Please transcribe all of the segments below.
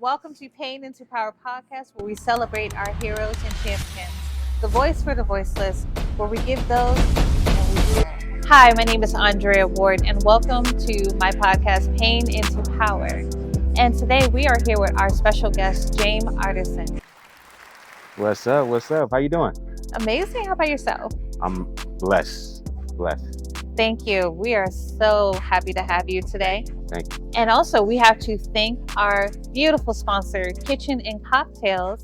Welcome to Pain into Power podcast, where we celebrate our heroes and champions, the voice for the voiceless, where we give those and we do. Hi, my name is Andrea Ward, and welcome to my podcast, Pain into Power. And today we are here with our special guest, James Artissen. What's up? What's up? How you doing? Amazing. How about yourself? I'm blessed. Thank you. We are so happy to have you today. Thank you. And also, we have to thank our beautiful sponsor, Kitchen+kocktails.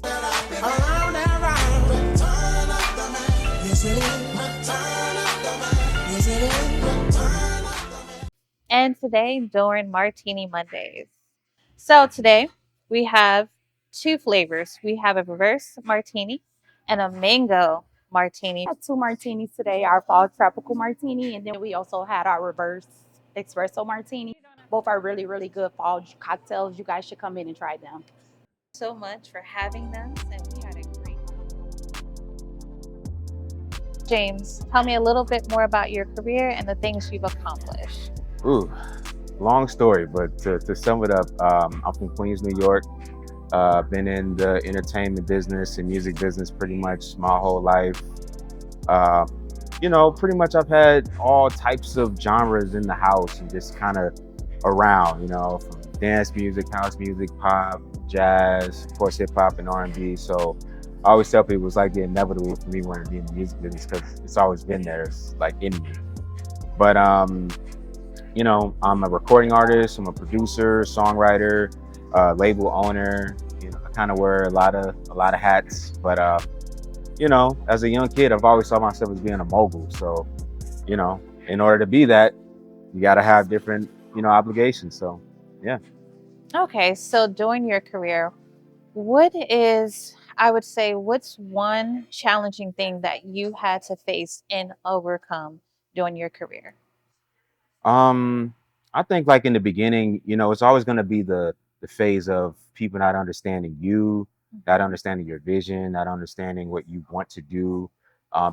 And today, during Martini Mondays. So today, we have two flavors. We have a reverse martini and a mango martini. Had two martinis today, our fall tropical martini, and then we also had our reverse espresso martini. Both are really, really good fall cocktails. You guys should come in and try them. So much for having us, and we had a great James, tell me a little bit more about your career and the things you've accomplished. Ooh, long story, but to sum it up, I'm from Queens, New York. Been in the entertainment business and music business pretty much my whole life. Pretty much I've had all types of genres in the house and just kind of around, from dance music, house music, pop, jazz, of course, hip hop and R&B. So I always tell people it's like the inevitable for me wanting to be in the music business because it's always been there. It's like in me. But I'm a recording artist. I'm a producer, songwriter, label owner. I kind of wear a lot of hats. But as a young kid, I've always saw myself as being a mogul. So, in order to be that, you got to have different, obligations. So, yeah. Okay, so during your career, what's one challenging thing that you had to face and overcome during your career? I think like in the beginning, it's always going to be the phase of people not understanding you, not understanding your vision, not understanding what you want to do,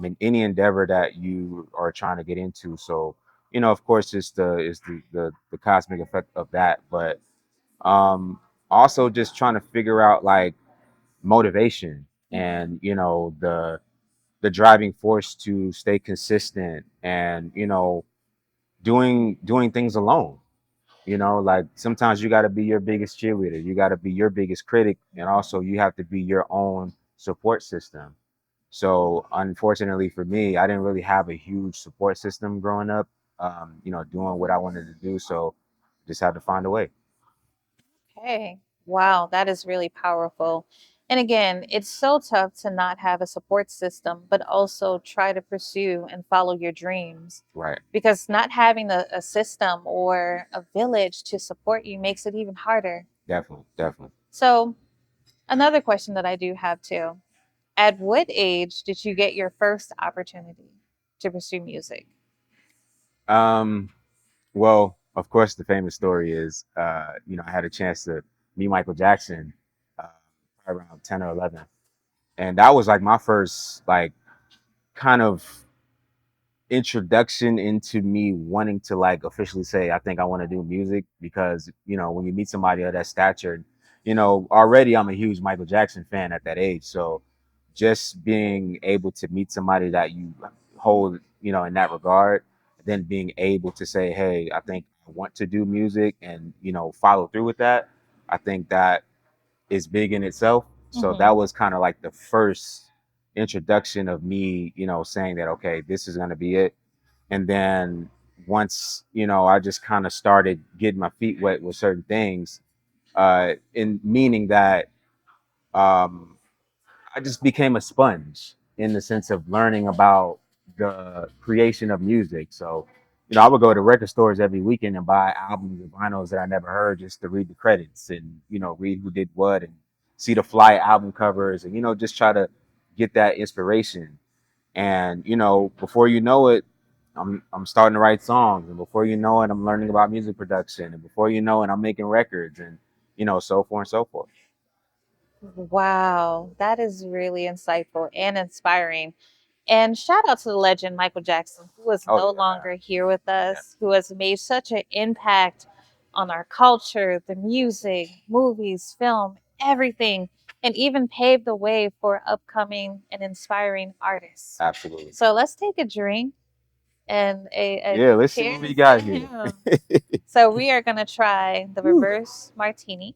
in any endeavor that you are trying to get into. So, of course, it's the cosmic effect of that, but also just trying to figure out like motivation and the driving force to stay consistent and doing things alone. Like sometimes you got to be your biggest cheerleader, you got to be your biggest critic, and also you have to be your own support system. So unfortunately for me, I didn't really have a huge support system growing up, doing what I wanted to do. So just had to find a way. Okay. Wow, that is really powerful. And again, it's so tough to not have a support system, but also try to pursue and follow your dreams. Right. Because not having a system or a village to support you makes it even harder. Definitely. So, another question that I do have too, at what age did you get your first opportunity to pursue music? um Well, of course, the famous story is, I had a chance to meet Michael Jackson, uh, around 10 or 11. And that was like my first, like, kind of introduction into me wanting to, like, officially say, I think I want to do music because, when you meet somebody of that stature, already I'm a huge Michael Jackson fan at that age. So just being able to meet somebody that you hold, in that regard, then being able to say, hey, I think I want to do music and, follow through with that, I think that is big in itself. So that was kind of like the first introduction of me, saying that, okay, this is going to be it. And then once, I just kind of started getting my feet wet with certain things, in meaning that, um, I just became a sponge in the sense of learning about the creation of music. So, I would go to record stores every weekend and buy albums and vinyls that I never heard just to read the credits and, read who did what and see the fly album covers and, just try to get that inspiration. And, before you know it, I'm starting to write songs. And before you know it, I'm learning about music production. And before you know it, I'm making records and, so forth and so forth. Wow, that is really insightful and inspiring. And shout out to the legend Michael Jackson, who is Oh, no yeah. longer here with us, who has made such an impact on our culture, the music, movies, film, everything, and even paved the way for upcoming and inspiring artists. Absolutely. So let's take a drink and a Yeah, let's see what we got to here. him. So we are gonna try the Whew. reverse martini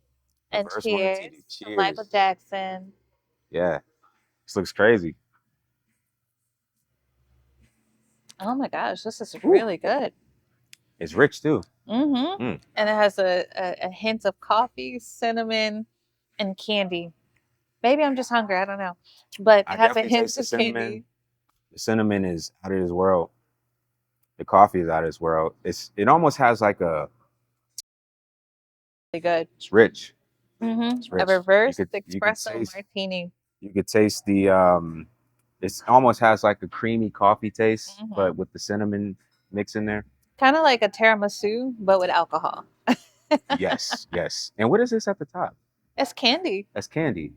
and Reverse cheers martini. to Michael Cheers. Jackson. Yeah, this looks crazy. Oh my gosh, this is Whew. really good. It's rich too. Mm-hmm. Mm. And it has a hint of coffee, cinnamon, and candy. Maybe I'm just hungry. I don't know, but I it has a definitely hint taste the of candy. cinnamon. The cinnamon is out of this world. The coffee is out of this world. It almost has like a. Really good. It's rich. Mm-hmm. It's A rich. reverse You could espresso taste. martini. You could taste the. It almost has like a creamy coffee taste, Mm-hmm. but with the cinnamon mix in there. Kind of like a tiramisu, but with alcohol. Yes, yes. And what is this at the top? It's candy. That's candy.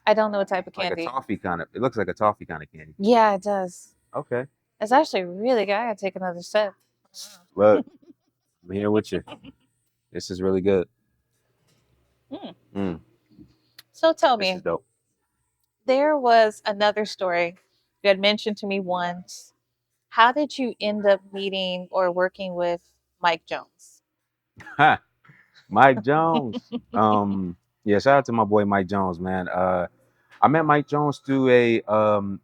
I don't know what type of Like a candy. toffee kind of. It looks like a toffee kind of candy. Yeah, it does. Okay. It's actually really good. I gotta take another sip. Look, I'm here with you. This is really good. Mm. Mm, So tell this me, is dope. there was another story you had mentioned to me once. How did you end up meeting or working with Mike Jones? Ha, Mike Jones. Yeah, shout out to my boy Mike Jones, man. I met Mike Jones through a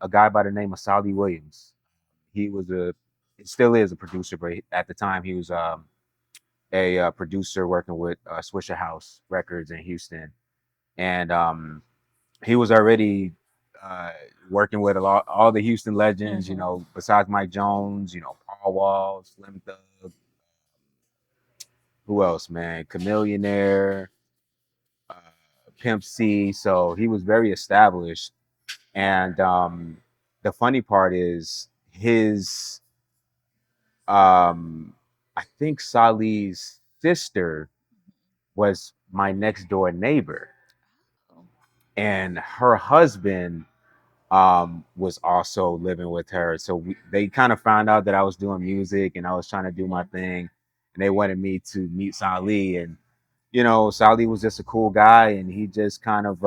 guy by the name of Solly Williams. He was still is a producer, but at the time he was a producer working with Swisher House Records in Houston, and he was already uh, working with all the Houston legends, you Mm-hmm. know, besides Mike Jones, you know, Paul Wall, Slim Thug, who else, man, Chameleonaire, uh, Pimp C. So he was very established. And the funny part is I think Salih's sister was my next door neighbor, and her husband was also living with her. So they kind of found out that I was doing music and I was trying to do my thing, and they wanted me to meet Salih. And you know, Salih was just a cool guy, and he just kind of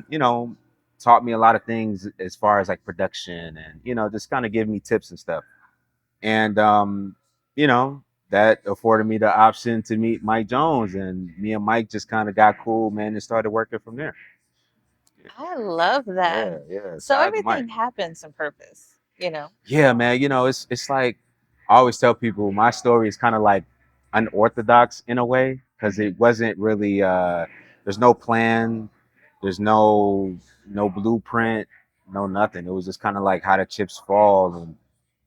you know, taught me a lot of things as far as like production, and you know, just kind of give me tips and stuff. And you know, that afforded me the option to meet Mike Jones, and me and Mike just kind of got cool, man, and started working from there. I love that. Yeah. So Shout out to Mike. everything happens on purpose, you know? Yeah, man. You know, it's like I always tell people my story is kind of like unorthodox in a way because it wasn't really. There's no plan. There's no blueprint. No nothing. It was just kind of like how the chips fall, and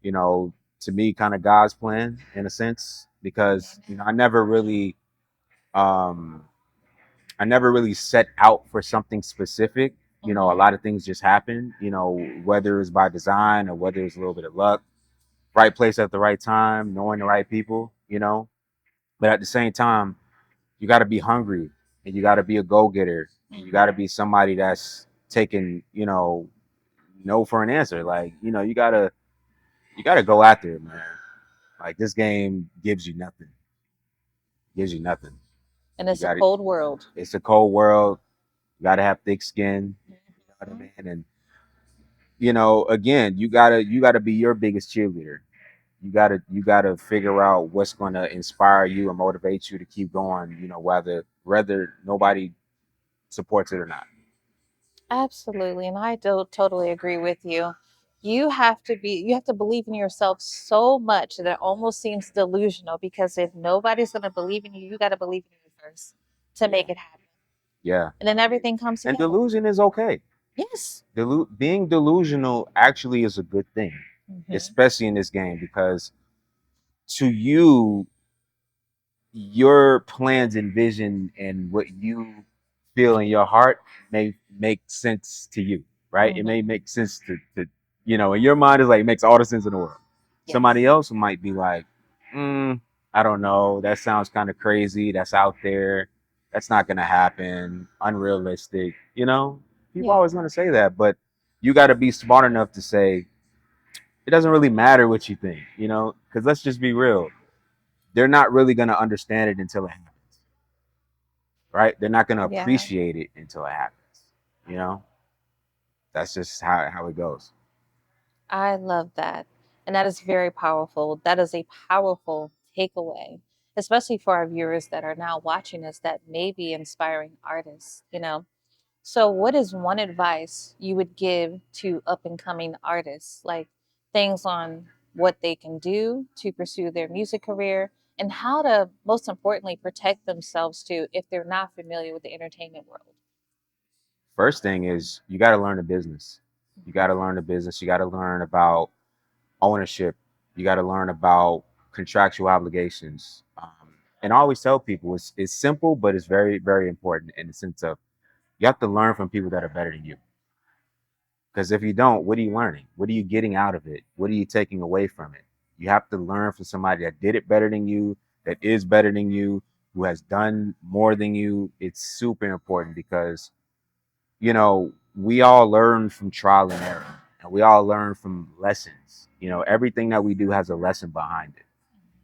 you know, to me, kind of God's plan in a sense because you know um, I never really set out for something specific. You know, a lot of things just happen. You know, whether it's by design or whether it's a little bit of luck, right place at the right time, knowing the right people, you know. But at the same time, you got to be hungry and you got to be a go-getter. And you got to be somebody that's taking, you know, no for an answer. Like, you know, you got to go after it, man. Like this game gives you nothing. Gives you nothing. And You it's a got it. cold world. It's a cold world. You got to have thick skin. You know what I mean? And you know, again, you gotta be your biggest cheerleader. You gotta figure out what's gonna inspire you and motivate you to keep going. You know, whether nobody supports it or not. Absolutely. And I do totally agree with you. You have to believe in yourself so much that it almost seems delusional because if nobody's going to believe in you, you got to believe in you first to make it happen. Yeah. And then everything comes And together. delusion is okay. Yes. Being delusional actually is a good thing, especially in this game because to you, your plans and vision and what you feel in your heart may make sense to you, right? It may make sense you know, in your mind is like it makes all the sense in the world. Yes. Somebody else might be like, I don't know, that sounds kind of crazy. That's out there. That's not gonna happen. Unrealistic. You know, people always gonna say that, but you got to be smart enough to say it doesn't really matter what you think. You know, because let's just be real, they're not really going to understand it until it happens. right? They're not going to Yeah. appreciate it until it happens. You know, that's just how it goes. I love that. And that is very powerful. That is a powerful takeaway, especially for our viewers that are now watching us that may be inspiring artists, you know. So, what is one advice you would give to up and coming artists? Like things on what they can do to pursue their music career and how to, most importantly, protect themselves too if they're not familiar with the entertainment world? First thing is you got to learn the business. You got to learn the business. You got to learn about ownership. You got to learn about contractual obligations. And I always tell people it's simple, but it's very, very important in the sense of you have to learn from people that are better than you. Because if you don't, what are you learning? What are you getting out of it? What are you taking away from it? You have to learn from somebody that did it better than you, that is better than you, who has done more than you. It's super important because, you know, we all learn from trial and error and we all learn from lessons. You know, everything that we do has a lesson behind it.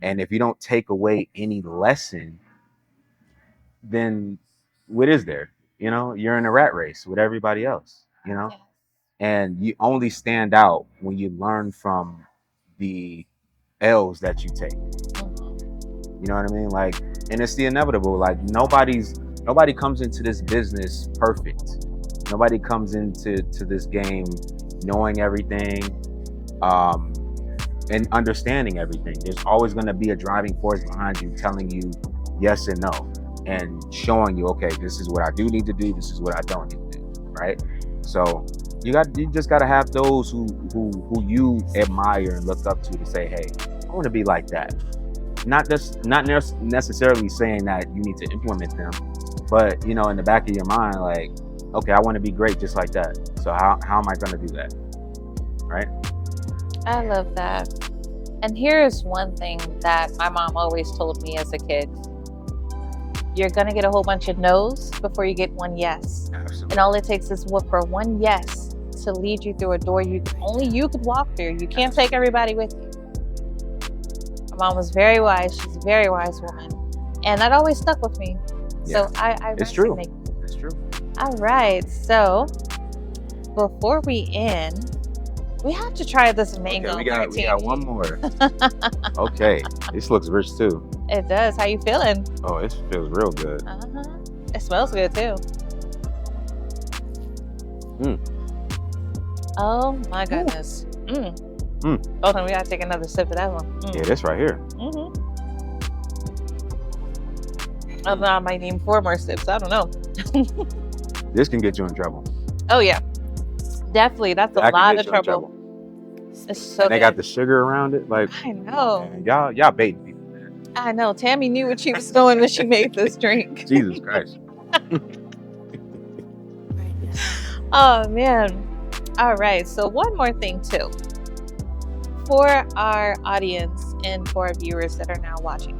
And if you don't take away any lesson, then what is there? You know, you're in a rat race with everybody else, you know? Yes. And you only stand out when you learn from the L's that you take. You know what I mean? Like, and it's the inevitable. Like nobody comes into this business perfect. Nobody comes into this game knowing everything, and understanding everything. There's always going to be a driving force behind you telling you yes and no, and showing you, okay, this is what I do need to do. This is what I don't need to do. Right? So you just got to have those who you admire and look up to say, hey, I want to be like that. Not necessarily saying that you need to implement them, but you know, in the back of your mind, like, okay, I want to be great just like that. So how am I going to do that? Right? I love that. And here's one thing that my mom always told me as a kid. You're going to get a whole bunch of no's before you get one yes. Absolutely. And all it takes is for one yes to lead you through a door only you could walk through. You can't take everybody with you. My mom was very wise. She's a very wise woman. And that always stuck with me. Yeah. So I It's true. resonate. It's true. All right. So before we end, we have to try this mango Okay, we martini. got one more. Okay, this looks rich too. It does. How you feeling? Oh, it feels real good. It smells good too. Oh my goodness. Hold on, we gotta take another sip of that one. Yeah, this right here. I might need 4 more sips. I don't know. This can get you in trouble. Oh yeah, definitely. That's a lot of trouble. It's so. And they got the sugar around it. Like, I know. man, y'all baiting people, man. I know. Tammy knew what she was doing when she made this drink. Jesus Christ. Oh man. All right. So one more thing too. For our audience and for our viewers that are now watching,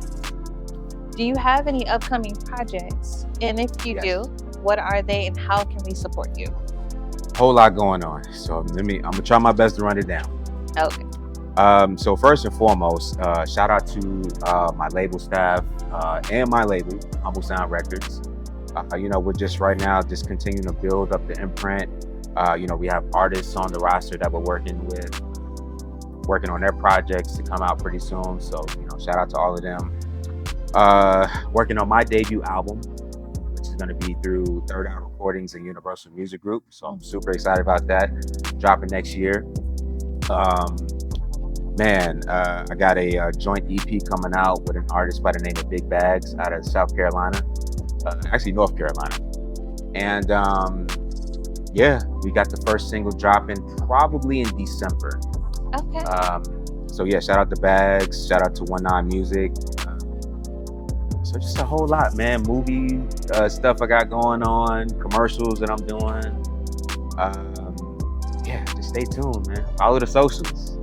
do you have any upcoming projects? And if you do, what are they and how can we support you? Whole lot going on. So I'm gonna try my best to run it down. Okay. So first and foremost, shout out to my label staff and my label, Humble Sound Records. You know, we're just right now just continuing to build up the imprint. You know, we have artists on the roster that we're working on their projects to come out pretty soon. So, you know, shout out to all of them. Working on my debut album, which is going to be through Third Eye Recordings and Universal Music Group. So I'm super excited about that. Dropping next year. I got a joint EP coming out with an artist by the name of Big Bags out of South Carolina, actually North Carolina. And we got the first single dropping probably in December. Okay. So yeah, shout out to Bags, shout out to 19 Music. So just a whole lot, man. Movie stuff I got going on, commercials that I'm doing. Just stay tuned, man. Follow the socials.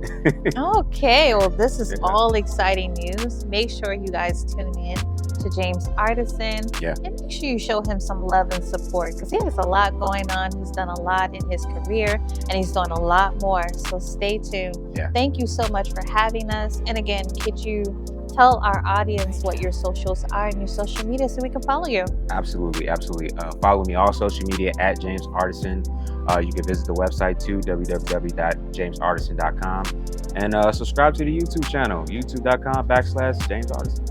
Okay, well, this is all exciting news. Make sure you guys tune in to James Artissen. Yeah. And make sure you show him some love and support because he has a lot going on. He's done a lot in his career and he's doing a lot more. So stay tuned. Yeah. Thank you so much for having us. And again, tell our audience what your socials are and your social media so we can follow you. Absolutely. Follow me all social media at James Artissen. You can visit the website too, www.jamesartissen.com, and subscribe to the YouTube channel, youtube.com/James Artissen.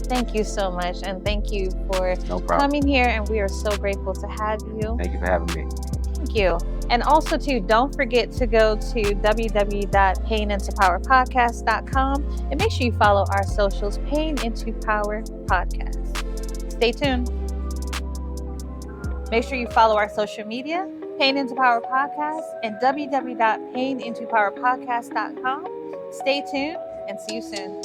Thank you so much, and thank you for No problem. coming here, and we are so grateful to have you. Thank you for having me. Thank you. And also, too, don't forget to go to www.painintopowerpodcast.com and make sure you follow our socials, Pain Into Power Podcast. Stay tuned. Make sure you follow our social media, Pain Into Power Podcast, and www.painintopowerpodcast.com. Stay tuned and see you soon.